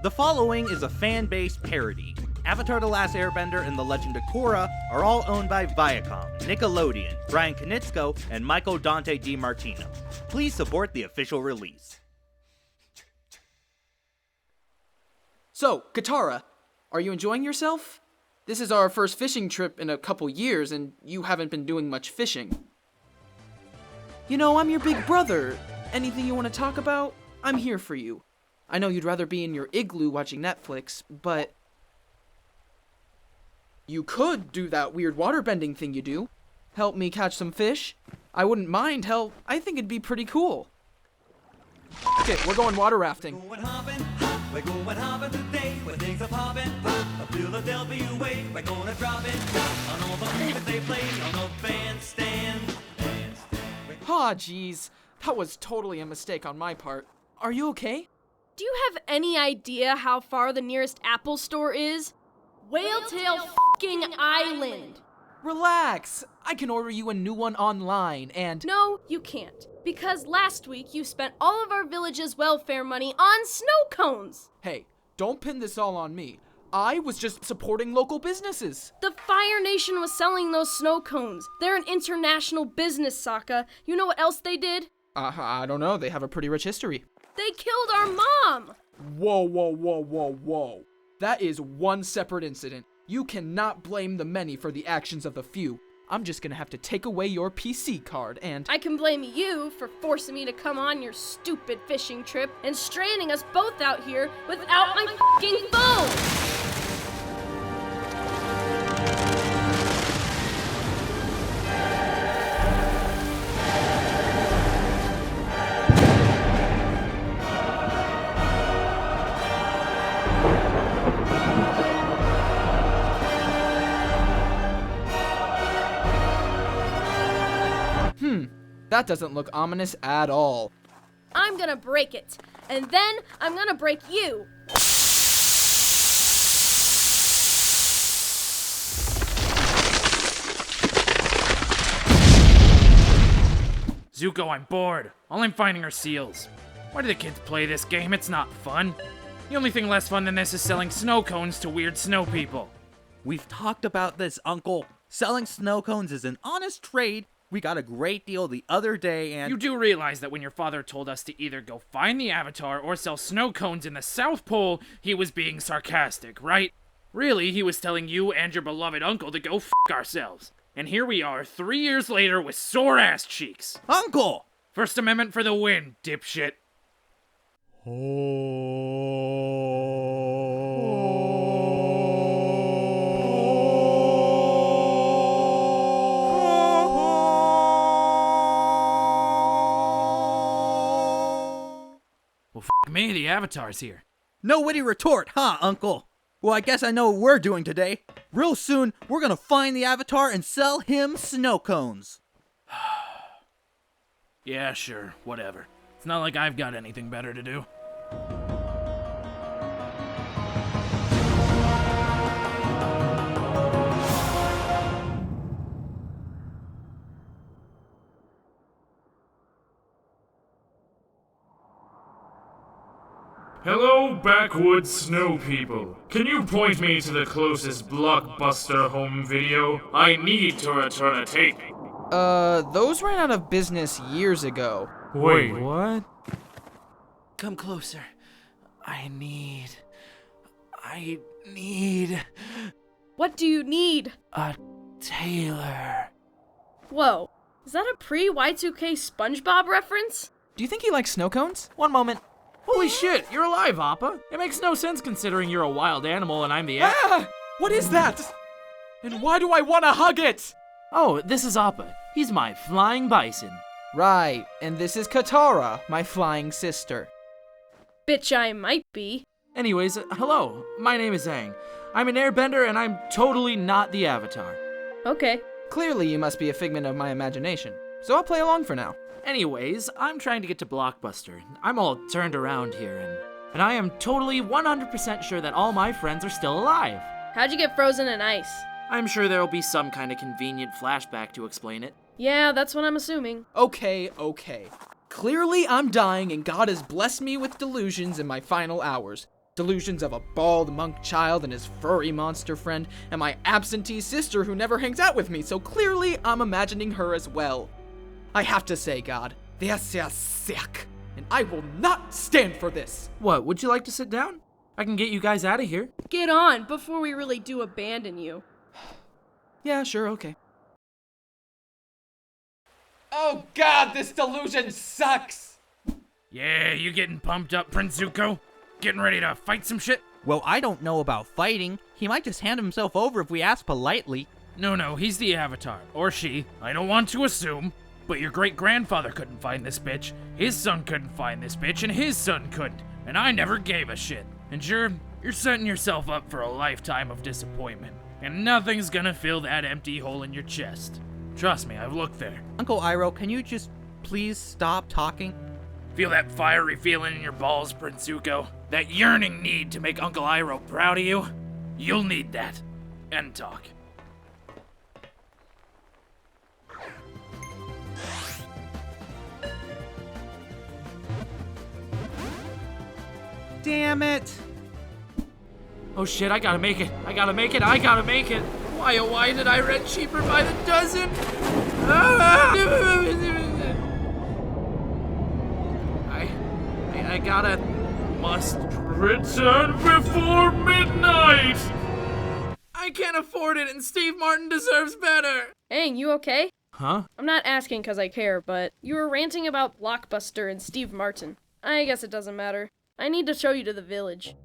The following is a fan-based parody. Avatar: The Last Airbender and The Legend of Korra are all owned by Viacom, Nickelodeon, Brian Konietzko, and Michael Dante DiMartino. Please support the official release. So, Katara, are you enjoying yourself? This is our first fishing trip in a couple years, and you haven't been doing much fishing. You know, I'm your big brother. Anything you want to talk about? I'm here for you. I know you'd rather be in your igloo watching Netflix, but you could do that weird waterbending thing you do. Help me catch some fish. I wouldn't mind, hell, I think it'd be pretty cool. Okay, we're going water rafting. We're going hopping today, where things are popping. A Philadelphia way, we're gonna drop it on all the music they play on the bandstand. Aw, jeez. That was totally a mistake on my part. Are you okay? Do you have any idea how far the nearest Apple store is? Whaletail f***ing Island. Relax. I can order you a new one online and... No, you can't. Because last week you spent all of our village's welfare money on snow cones. Hey, don't pin this all on me. I was just supporting local businesses. The Fire Nation was selling those snow cones. They're an international business, Sokka. You know what else they did? I don't know. They have a pretty rich history. They killed our mom! Whoa. That is one separate incident. You cannot blame the many for the actions of the few. I'm just gonna have to take away your PC card and... I can blame you for forcing me to come on your stupid fishing trip and stranding us both out here without my f***ing phone! That doesn't look ominous at all. I'm gonna break it, and then I'm gonna break you. Zuko, I'm bored. All I'm finding are seals. Why do the kids play this game? It's not fun. The only thing less fun than this is selling snow cones to weird snow people. We've talked about this, Uncle. Selling snow cones is an honest trade. We got a great deal the other day and... You do realize that when your father told us to either go find the Avatar or sell snow cones in the South Pole, he was being sarcastic, right? Really, he was telling you and your beloved uncle to go f*** ourselves. And here we are, 3 years later with sore-ass cheeks. Uncle! First Amendment for the win, dipshit. Well, f*** me, the Avatar's here. No witty retort, huh, Uncle? Well, I guess I know what we're doing today. Real soon, we're gonna find the Avatar and sell him snow cones. Yeah, sure, whatever. It's not like I've got anything better to do. Hello, backwoods snow people. Can you point me to the closest Blockbuster home video? I need to return a taping. Those ran out of business years ago. Wait, What? Come closer. I need... What do you need? a tailor. Whoa, is that a pre-Y2K SpongeBob reference? Do you think he likes snow cones? One moment. Holy shit, you're alive, Appa. It makes no sense considering you're a wild animal and I'm the Ah! What is that? And why do I want to hug it? Oh, this is Appa. He's my flying bison. Right, and this is Katara, my flying sister. Bitch, I might be. Anyways, hello. My name is Aang. I'm an airbender and I'm totally not the Avatar. Okay. Clearly you must be a figment of my imagination, so I'll play along for now. Anyways, I'm trying to get to Blockbuster. I'm all turned around here and I am totally 100% sure that all my friends are still alive. How'd you get frozen in ice? I'm sure there'll be some kind of convenient flashback to explain it. Yeah, that's what I'm assuming. Okay. Clearly I'm dying and God has blessed me with delusions in my final hours. Delusions of a bald monk child and his furry monster friend, and my absentee sister who never hangs out with me, so clearly I'm imagining her as well. I have to say, God, this is sick, and I will not stand for this. What, would you like to sit down? I can get you guys out of here. Get on before we really do abandon you. Yeah, sure, okay. Oh God, this delusion sucks! Yeah, you getting pumped up, Prince Zuko? Getting ready to fight some shit? Well, I don't know about fighting. He might just hand himself over if we ask politely. No, he's the Avatar. Or she. I don't want to assume. But your great-grandfather couldn't find this bitch. His son couldn't find this bitch, and his son couldn't. And I never gave a shit. And sure, you're setting yourself up for a lifetime of disappointment. And nothing's gonna fill that empty hole in your chest. Trust me, I've looked there. Uncle Iroh, can you just please stop talking? Feel that fiery feeling in your balls, Prince Zuko? That yearning need to make Uncle Iroh proud of you? You'll need that. End talk. Damn it! Oh shit, I gotta make it. I gotta make it. Why, oh why did I rent cheaper by the dozen? I gotta... must... Return before midnight! I can't afford it and Steve Martin deserves better! Aang, you okay? Huh? I'm not asking because I care, but you were ranting about Blockbuster and Steve Martin. I guess it doesn't matter. I need to show you to the village.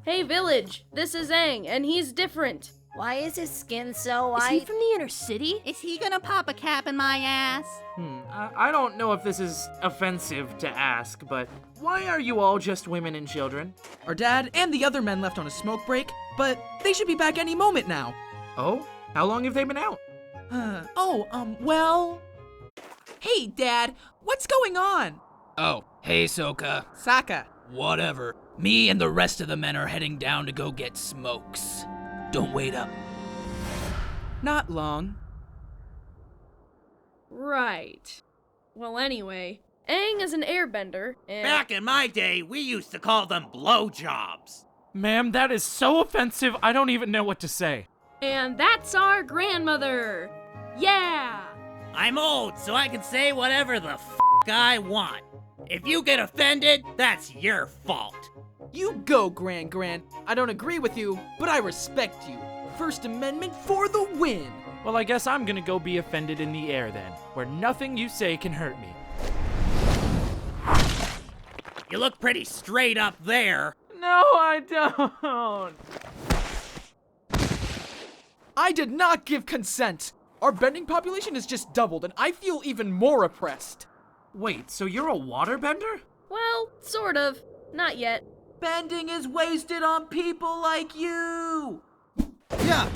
Hey village, this is Aang, and he's different. Why is his skin so Is white? he from the inner city? Is he gonna pop a cap in my ass? I don't know if this is offensive to ask, but why are you all just women and children? Our dad and the other men left on a smoke break, but they should be back any moment now. Oh? How long have they been out? Well... Hey, Dad, what's going on? Oh, hey, Sokka. Sokka. Whatever. Me and the rest of the men are heading down to go get smokes. Don't wait up. Not long. Right. Well, anyway, Aang is an airbender, and... Back in my day, we used to call them blowjobs. Ma'am, that is so offensive, I don't even know what to say. And that's our grandmother! Yeah! I'm old, so I can say whatever the I want. If you get offended, that's your fault. You go, Gran. I don't agree with you, but I respect you. First Amendment for the win! Well, I guess I'm gonna go be offended in the air then, where nothing you say can hurt me. You look pretty straight up there. No, I don't. I did not give consent! Our bending population has just doubled, and I feel even more oppressed. Wait, so you're a waterbender? Well, sort of. Not yet. Bending is wasted on people like you! Yeah,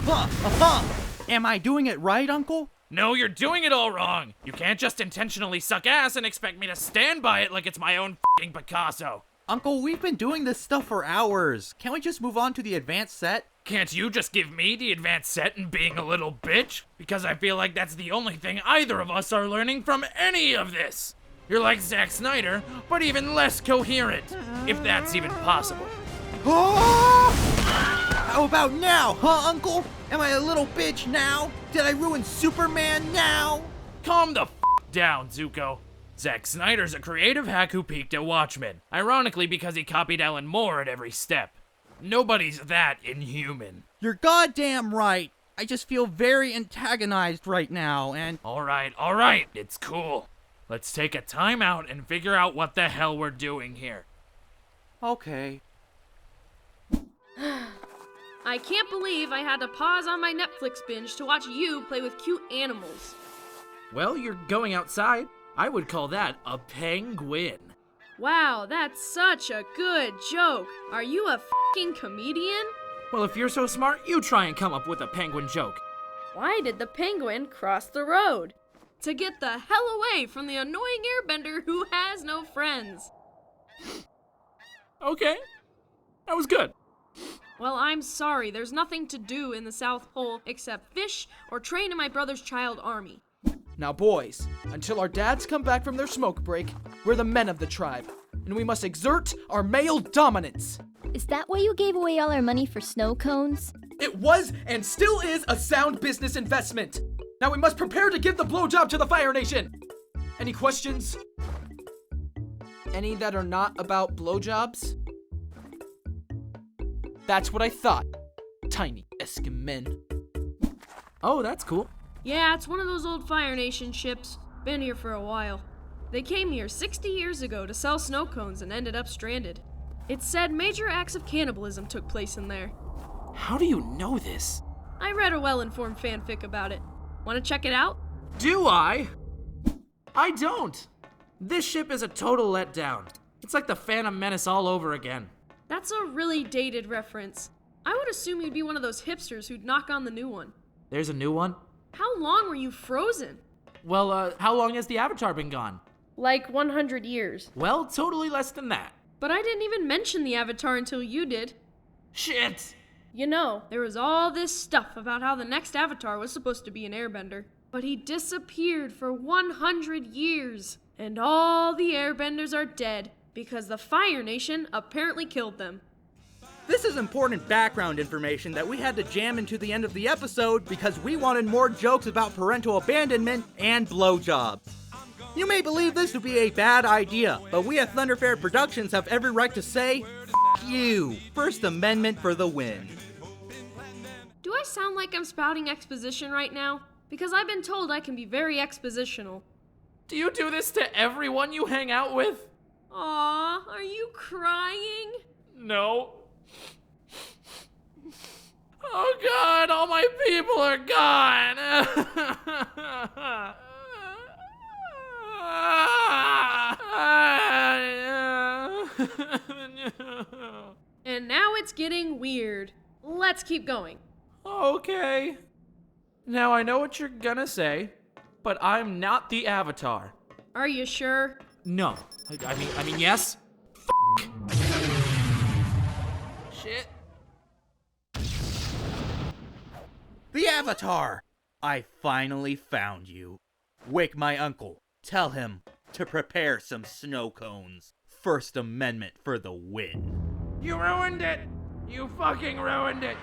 Am I doing it right, Uncle? No, you're doing it all wrong. You can't just intentionally suck ass and expect me to stand by it like it's my own f***ing Picasso. Uncle, we've been doing this stuff for hours. Can't we just move on to the advanced set? Can't you just give me the advanced set and being a little bitch? Because I feel like that's the only thing either of us are learning from any of this. You're like Zack Snyder, but even less coherent, if that's even possible. How about now, huh, Uncle? Am I a little bitch now? Did I ruin Superman now? Calm the f*** down, Zuko. Zack Snyder's a creative hack who peaked at Watchmen, ironically because he copied Alan Moore at every step. Nobody's that inhuman. You're goddamn right. I just feel very antagonized right now, and... Alright, it's cool. Let's take a time out and figure out what the hell we're doing here. Okay. I can't believe I had to pause on my Netflix binge to watch you play with cute animals. Well, you're going outside. I would call that a penguin. Wow, that's such a good joke. Are you a f***ing comedian? Well, if you're so smart, you try and come up with a penguin joke. Why did the penguin cross the road? To get the hell away from the annoying airbender who has no friends. Okay. That was good. Well, I'm sorry, there's nothing to do in the South Pole except fish or train in my brother's child army. Now boys, until our dads come back from their smoke break, we're the men of the tribe, and we must exert our male dominance. Is that why you gave away all our money for snow cones? It was and still is a sound business investment. Now we must prepare to give the blowjob to the Fire Nation. Any questions? Any that are not about blowjobs? That's what I thought. Tiny Eskimmen. Oh, that's cool. Yeah, it's one of those old Fire Nation ships. Been here for a while. They came here 60 years ago to sell snow cones and ended up stranded. It's said major acts of cannibalism took place in there. How do you know this? I read a well-informed fanfic about it. Want to check it out? Do I? I don't. This ship is a total letdown. It's like the Phantom Menace all over again. That's a really dated reference. I would assume you'd be one of those hipsters who'd knock on the new one. There's a new one? How long were you frozen? Well, how long has the Avatar been gone? Like 100 years. Well, totally less than that. But I didn't even mention the Avatar until you did. Shit! You know, there was all this stuff about how the next Avatar was supposed to be an airbender. But he disappeared for 100 years. And all the airbenders are dead because the Fire Nation apparently killed them. This is important background information that we had to jam into the end of the episode because we wanted more jokes about parental abandonment and blowjobs. You may believe this to be a bad idea, but we at Thunderfair Productions have every right to say, F you. First Amendment for the win. Do I sound like I'm spouting exposition right now? Because I've been told I can be very expositional. Do you do this to everyone you hang out with? Aw, are you crying? No. Oh God, all my people are gone. And now it's getting weird. Let's keep going. Okay. Now I know what you're gonna say, but I'm not the Avatar. Are you sure? No. I mean, yes. Shit. The Avatar! I finally found you. Wake my uncle. Tell him to prepare some snow cones. First Amendment for the win. You ruined it! You fucking ruined it!